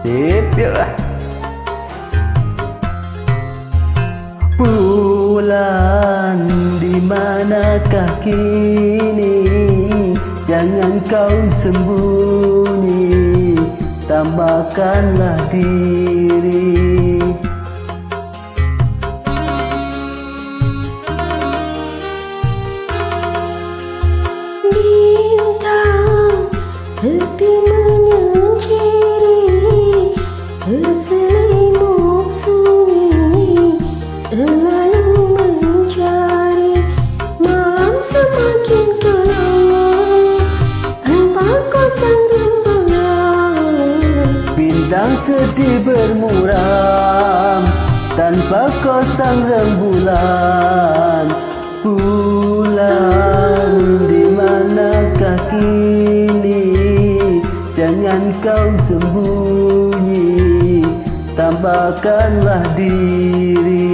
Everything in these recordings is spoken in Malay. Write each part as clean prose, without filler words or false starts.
Sip, yuk lah. Bulan di manakah kini? Jangan kau sembunyi, tambahkanlah diri. Bintang tepi menyendiri, berselimut sunyi, selalu mencari. Malam semakin gelap, tanpa kosan rembulan. Bintang sedih bermuram, tanpa kau sang rembulan. Bulan di manakah kini? Jangan kau sembunyi, tambahkanlah diri.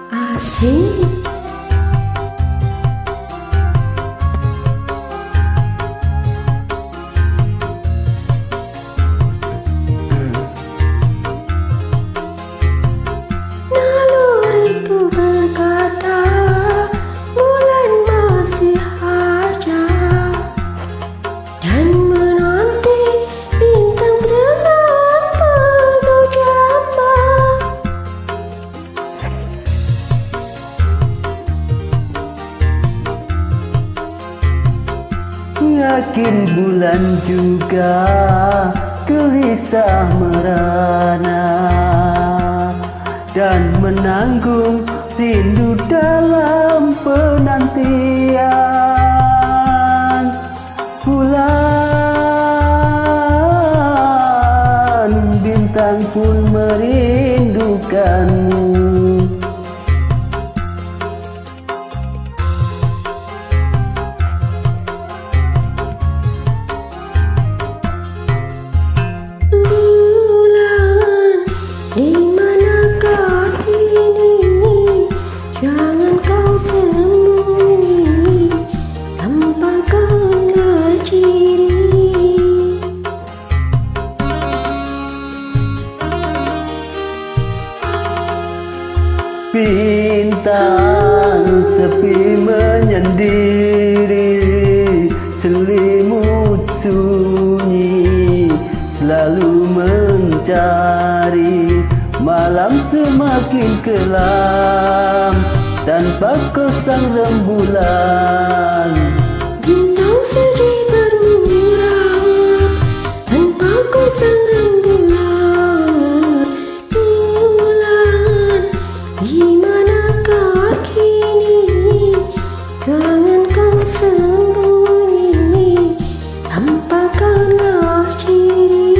Asing. Naluriku berkata, bulan masih ada, dan menanti bintang dengan penuh jamba. Yakin bulan juga gelisah merana, dan menanggung rindu dalam penantian. Bulan bintang pun merindukanmu. Bulan, di manakah kini? Jangan kau sembunyi, tampakkanlah ciri. Bintang sepi menyendiri, selimut sunyi, selalu mencari. Malam semakin kelam, tanpa kau sang rembulan. Bintang sedih bermuram, tanpa kau sang rembulan. Bulan, di manakah kini? Jangan kau sembunyi, tampakkanlah ciri.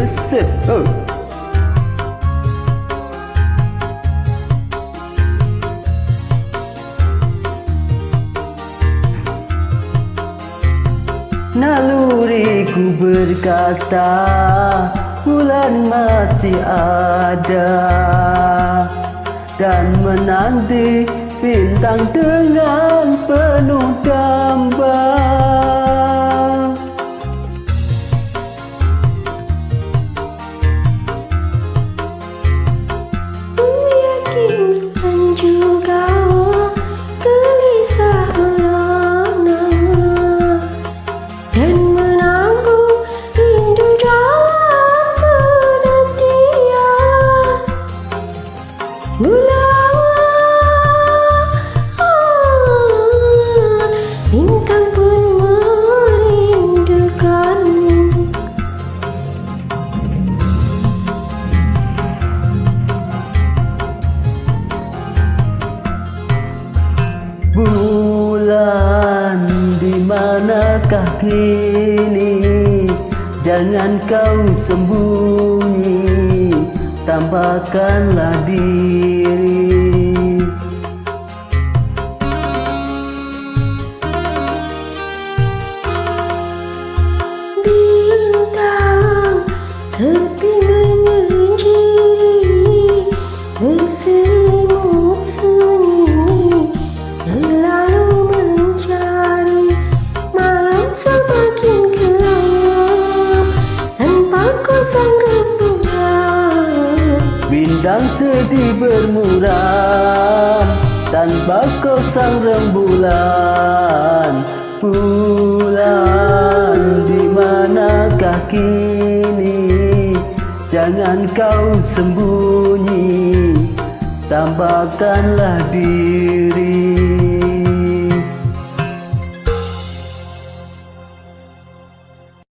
Set. Oh. Naluriku berkata, bulan masih ada, dan menanti bintang dengan penuh damba. Yakinkan juga gelisah merana, dan menanggung rindu dalam penantian. Bulan, bintang pun manakah kini? Jangan kau sembunyi, tambahkanlah diri. Bintang sepi menyendiri, berselimut sunyi, selalu mencari. Malam semakin gelap, tanpa kau sang rembulan. Bintang sedih bermuram, tanpa kau sang rembulan. Bulan di manakah kini? Jangan kau sembunyi, tambahkanlah diri.